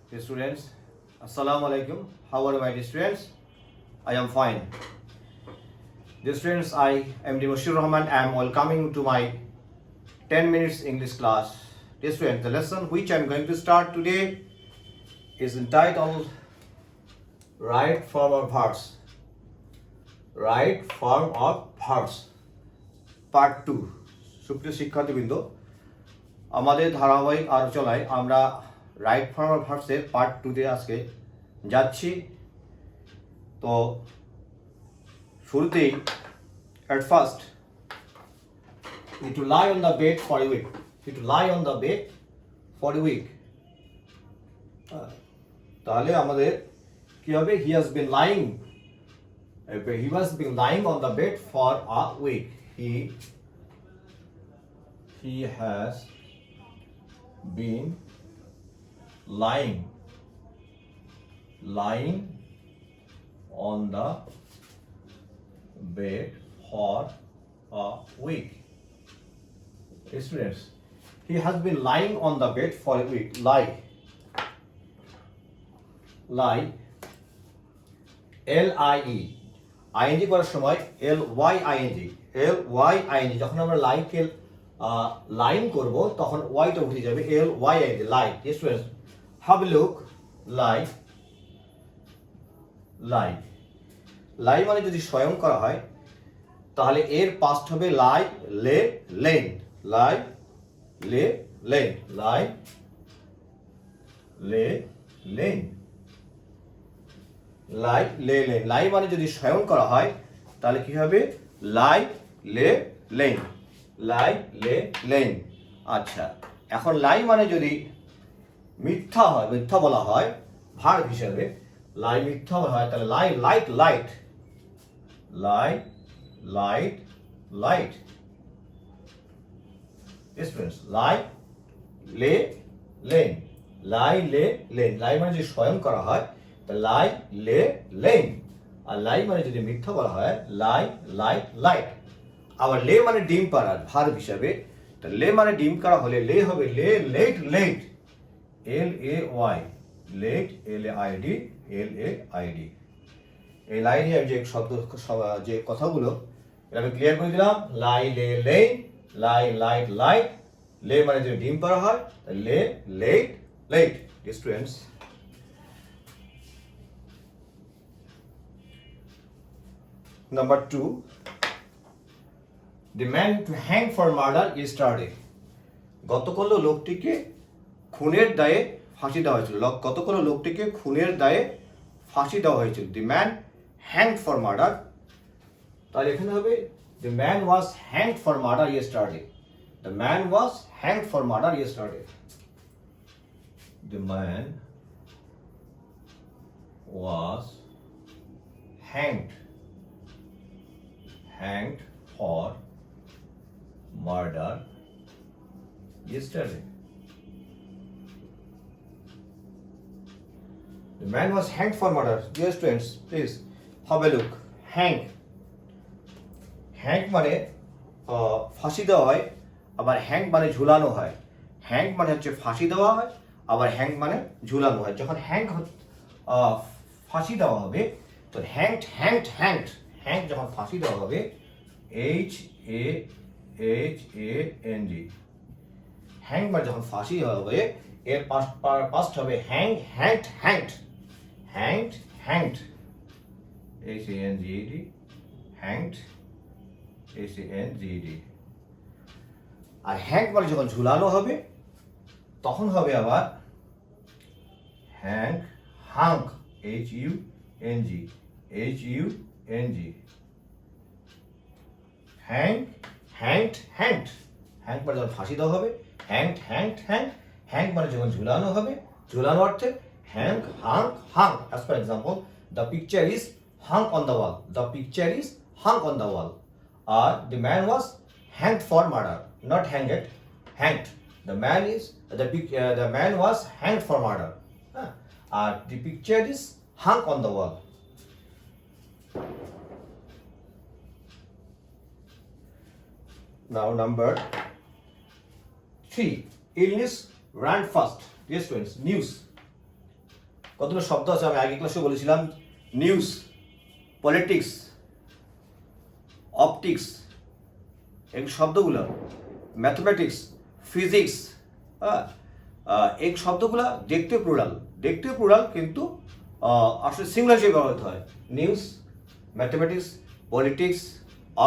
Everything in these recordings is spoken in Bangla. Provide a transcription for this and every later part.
Dear students, Assalamu alaikum. How are my dear students? I am fine. Dear students, I am Dimashir Rahman. I am welcoming you to my 10 minutes English class. Dear students, the lesson which I am going to start today is entitled Right Form of Verbs. Right Form of Verbs. Part 2. সুপ্রিয় শিক্ষার্থীবৃন্দ, আমাদের ধারাবাহিক আলোচনায় আমরা রাইট ফর্ম অফ ভার্বসের পার্ট 2-তে আজকে যাচ্ছি। তো শুরুতেই at first you to lie on the bed for a week. You to lie on the bed for a week. তাহলে আমাদের কি হবে? He has been lying on the bed for a week. He has been lying on the bed for a week. Students, he has been lying on the bed for a week. Lie L-I-E ing করার সময় L-Y-I-N-G যখন আমরা লাইকে লাইন করব তখন ওয়াইটা উঠে যাবে L-Y-I-N-G lie. Students, have a look. লাই মানে যদি স্বয়ং করা হয় তাহলে এর পাস্ট হবে লাই লে লেন। লাই লে লেন। লাই লে লেন। লাই লে লেন। লাই মানে যদি স্বয়ং করা হয় তাহলে কি হবে? লাই লে লেন। লাই লে লেন। আচ্ছা, এখন লাই মানে যদি মিথ্যা হয়, মিথ্যা বলা হয় ভার্ব হিসেবে, লাই মিথ্যা বলা হয় তাহলে লাই লাইট লাইট। লাই লাইট লাইট। স্টুডেন্টস, লাই লে লেন। লাই লে লেন। লাই মানে যদি স্বয়ং করা হয় তাহলে লাই লে লেন। আর লাই মানে যদি মিথ্যা বলা হয় লাই লাইট লাইট। আবার লে মানে ডিম পাড়ার ভার্ব হিসাবে, তা লে মানে ডিম করা হলে লে হবে লে laid late. L-A-Y late L-A-I-D L-A-I-D। এই লাইনে আমি যে শব্দ যে কথাগুলো এটা আমি ক্লিয়ার করে দিলাম। লাই লে লেন। লাই লাইট লাইট। লে মানে যদি ডিম পাড়া হয় lay laid laid. Students, number 2, the man to hang for murder yesterday. গতকাল লোকটিকে খুনের দায়ে ফাঁসি দেওয়া হয়েছিল। গতকাল লোকটিকে খুনের দায়ে ফাঁসি দেওয়া হয়েছিল। the man hanged for murder। তাহলে এখানে হবে the man was hanged for murder yesterday. the man was hanged for murder yesterday. the man was hanged for murder yesterday. The man was hanged for murder. Dear students, please have a look. Hang মানে ফাঁসি দেওয়া হয়, আবার হ্যাং মানে ঝুলানো হয়। হ্যাং মানে হচ্ছে ফাঁসি দেওয়া হয়, আবার হ্যাং মানে ঝুলানো হয়। যখন হ্যাং ফাঁসি দেওয়া হবে তো হ্যাং যখন ফাঁসি দেওয়া হবে H-A-H-A-N-G। হ্যাং মানে যখন ফাঁসি হবে এর পাস্ট হবে হ্যাংড H-A-N-G-E-D হ্যাংড H-A-N-G-E-D। আর হ্যাং মানে যখন ঝুলানো হবে তখন হবে আবার হাং H-U-N-G হ্যাংড মানে যখন ফাঁসি দেওয়া হবে হ্যাং মানে যখন ঝুলানো হবে ঝুলানো অর্থে Hang. As for example, the picture is hung on the wall. The picture is hung on the wall. The man was hanged for murder, not hanged. The man was hanged for murder. The picture is hung on the wall. Now number 3, illness ran fast. Dear students, news কতগুলো শব্দ আছে আমি আগে ক্লাসে বলেছিলাম, নিউজ, পলিটিক্স, অপটিক্স, এই শব্দগুলো, ম্যাথমেটিক্স, ফিজিক্স, হ্যাঁ, এই শব্দগুলো দেখতে প্লুরাল কিন্তু আসলে সিঙ্গুলার হিসেবে ব্যবহৃত হয়। নিউজ, ম্যাথমেটিক্স, পলিটিক্স,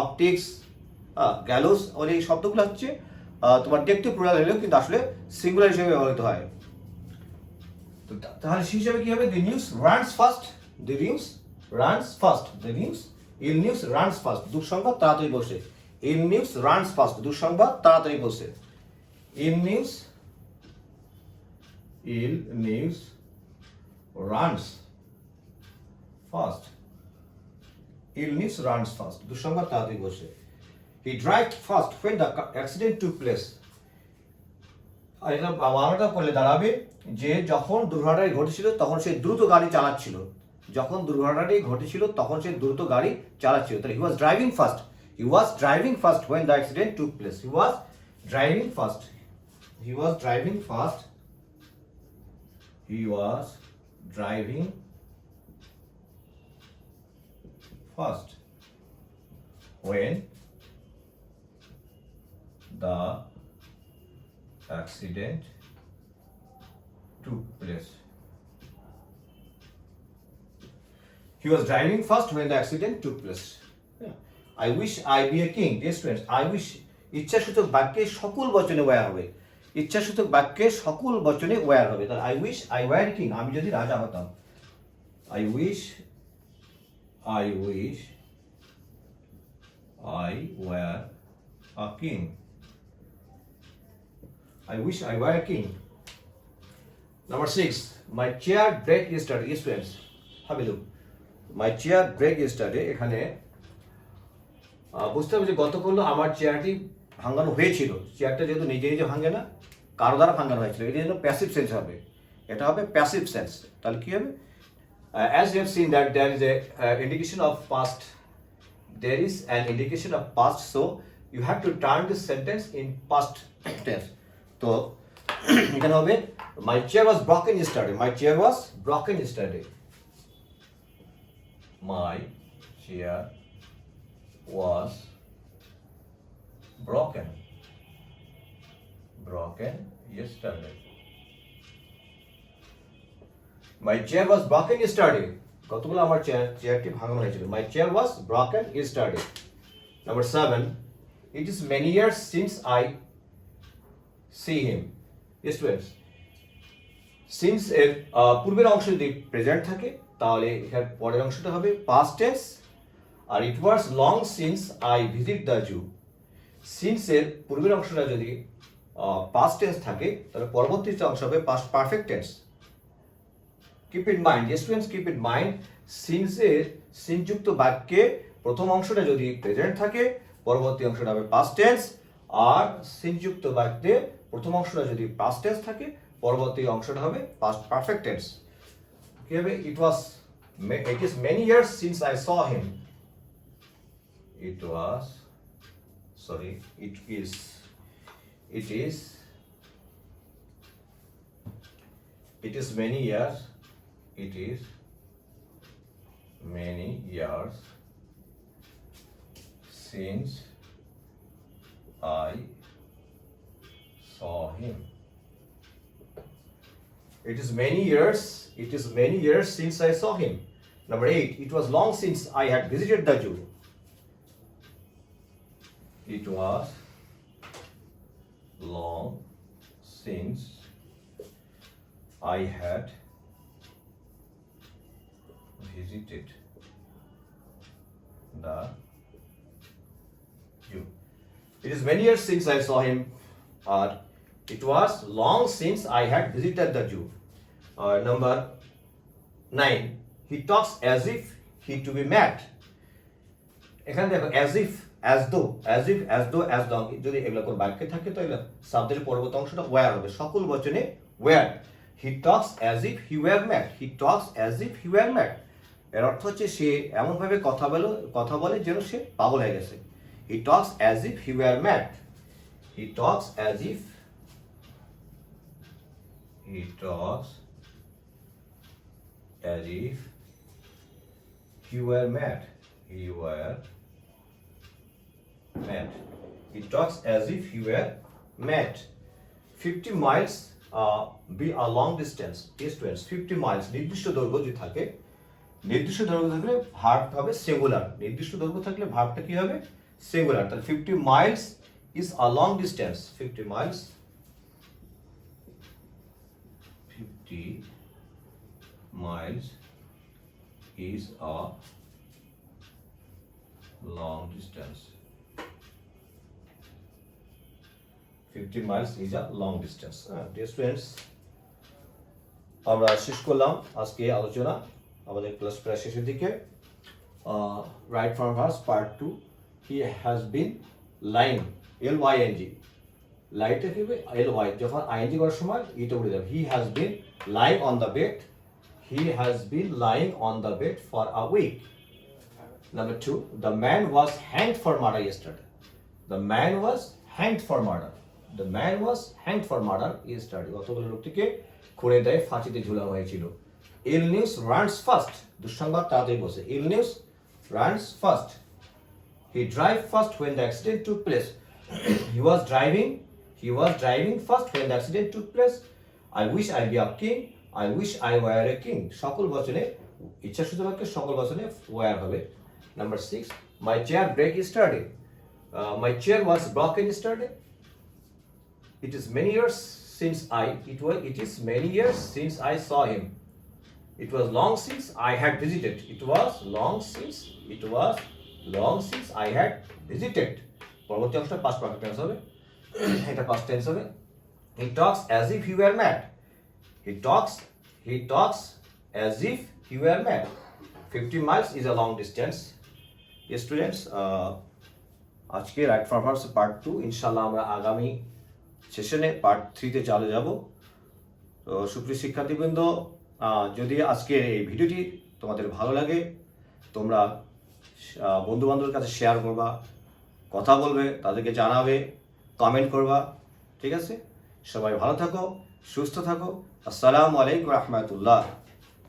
অপটিক্স, গ্যালোস, এই শব্দগুলো হচ্ছে তোমার দেখতে প্লুরাল হলেও কিন্তু আসলে সিঙ্গুলার হিসেবে ব্যবহৃত হয়। তো তাহলে সেই হিসাবে কি হবে? The news runs fast, the news runs fast, the news, ill news runs fast, দুঃসংবাদ তাড়াতাড়ি বসে। ইল নিউজ রানস ফাস্ট, দুঃসংবাদ তাড়াতাড়ি বসে। Ill news runs fast, ill news runs fast, দুঃসংবাদ তাড়াতাড়ি বসে। He drive fast when the accident took place. আর এটা বাংলাটা করলে দাঁড়াবে যে যখন দুর্ঘটনাটি ঘটেছিল তখন সে দ্রুত গাড়ি চালাচ্ছিল। যখন দুর্ঘটনাটি ঘটেছিল তখন সে দ্রুত গাড়ি চালাচ্ছিল। তাহলে he was driving fast, he was driving fast when the accident took place. He was driving fast, he was driving fast, he was driving fast when the accident took place. He was driving fast when the accident took place. Yeah. I wish I be a king. Dear students, I wish ইচ্ছাসূচক বাক্যে সকল বচনে ওয়্যার হবে। ইচ্ছাসূচক বাক্যে সকল বচনে ওয়্যার হবে। তাহলে I wish I were a king, আমি যদি রাজা হতাম। I wish I were a king. I wish I were a king. Number 6, my chair break yesterday. Yes, friends, have a look. My chair break yesterday. এখানে বুঝতে হবে যে গতকাল আমার চেয়ারটি ভাঙানো হয়েছিল। চেয়ারটা যেহেতু নিজে নিজে ভাঙে না, কারো দ্বারা ভাঙানো হয়েছিল, এটি জন্য প্যাসিভ সেন্স হবে। এটা হবে প্যাসিভ সেন্স। তাহলে কি হবে? As you have seen that there is a indication of past. There is an indication of past, so you have to turn this sentence in past tense. তো এখানে হবে my chair was broken yesterday. My chair was broken yesterday. My chair was broken yesterday. My chair was broken yesterday. গতকাল আমার চেয়ারটি ভাঙানো হয়েছিল। My chair was broken yesterday. Number 7, it is many years since I see him. Yes, students. Since এর পূর্বের অংশ যদি প্রেজেন্ট থাকে তাহলে এর পরের অংশটা হবে past tense, R it was long since I visit the zoo. Since এর পূর্বের অংশটা যদি past tense থাকে তাহলে পরবর্তী অংশ হবে past perfect tense. Keep in mind, yes students, keep in mind, since এর since যুক্ত বাক্যে প্রথম অংশটা যদি প্রেজেন্ট থাকে পরবর্তী অংশটা হবে past tense, আর since যুক্ত বাক্যে প্রথম অংশটা যদি past tense থাকে পরবর্তী অংশটা হবে past perfect tense. কি হবে? It is many years since I saw him. It is many years since I saw him. It is many years since I saw him. Number 8, it was long since I had visited the zoo. It was long since I had visited the zoo. It is many years since I saw him. It was long since I had visited the zoo. Number 9, he talks as if he to be mad. এখানে দেখো as if, as though, as though যদি এগুলো কোন বাক্যে থাকে তো এগুলো সাবজেক্টের পরবর্তী অংশটা were হবে, সকল বচনে were. He talks as if he were mad. He talks as if he were mad. এর অর্থ হচ্ছে সে এমন ভাবে কথা বলে যেন সে পাগল হয়ে গেছে। He talks as if he were mad. He talks as if as if he were mad. He were mad. He talks as if he were mad. 50 miles be a long distance. Students, 50 miles নির্দিষ্ট দৈর্ঘ্য যদি থাকে, নির্দিষ্ট দৈর্ঘ্য থাকলে ভার্ব হবে সিঙ্গুলার। নির্দিষ্ট দৈর্ঘ্য থাকলে ভার্বটা কি হবে? সিঙ্গুলার। তাহলে 50 miles is a long distance. 50 miles 50 miles is a long distance. 50 miles is a long distance. Dear students, আমরা শেষ করলাম আজকে আলোচনা আমাদের ক্লাস প্রায় শেষের দিকে। Right from verse part 2, he has been lying, LYNG, লাইটে কি হবে LY, যখন ING করার সময় এটা উঠে যাবে। He has been lying on the bed, he has been lying on the bed for a week. Number 2, the man was hanged for murder yesterday. The man was hanged for murder. The man was hanged for murder yesterday. গতকাল লোকটিকে খুঁড়ে দেয়, ফাঁসিতে ঝুলানো হয়েছিল। Ill news runs fast. দুঃসংবাদ তাড়াতাড়ি বসে। Ill news runs fast. He drive fast when the accident took place. He was driving fast when the accident took place. I wish I be a king. I wish I were a king. সকল বচনে, ইচ্ছাসূচক বাক্যে সকল বচনে were হবে। Number 6, my chair break yesterday. My chair was broken yesterday. It is many years since I saw him. It was long since I had visited. It was long since I had visited. পরবর্তী অংশটা past perfect tense হবে, এটা past tense হবে। He talks as if he were mad. He talks as if he were mad. 50 miles is a long distance. Yes, students, আজকে রাইট ফ্রম ভার্স পার্ট 2, ইনশাআল্লাহ আমরা আগামী সেশনে পার্ট 3 তে চলে যাব। তো সুপ্রিয় শিক্ষার্থীবৃন্দ, যদি আজকের এই ভিডিওটি তোমাদের ভালো লাগে, তোমরা বন্ধু বান্ধবের কাছে শেয়ার করবা, কথা বলবে, তাদেরকে জানাবে, কমেন্ট করবা। ঠিক আছে? সবাই ভালো থাকো, সুস্থ থাকো। আসসালামু আলাইকুম রহমতুল্লাহ।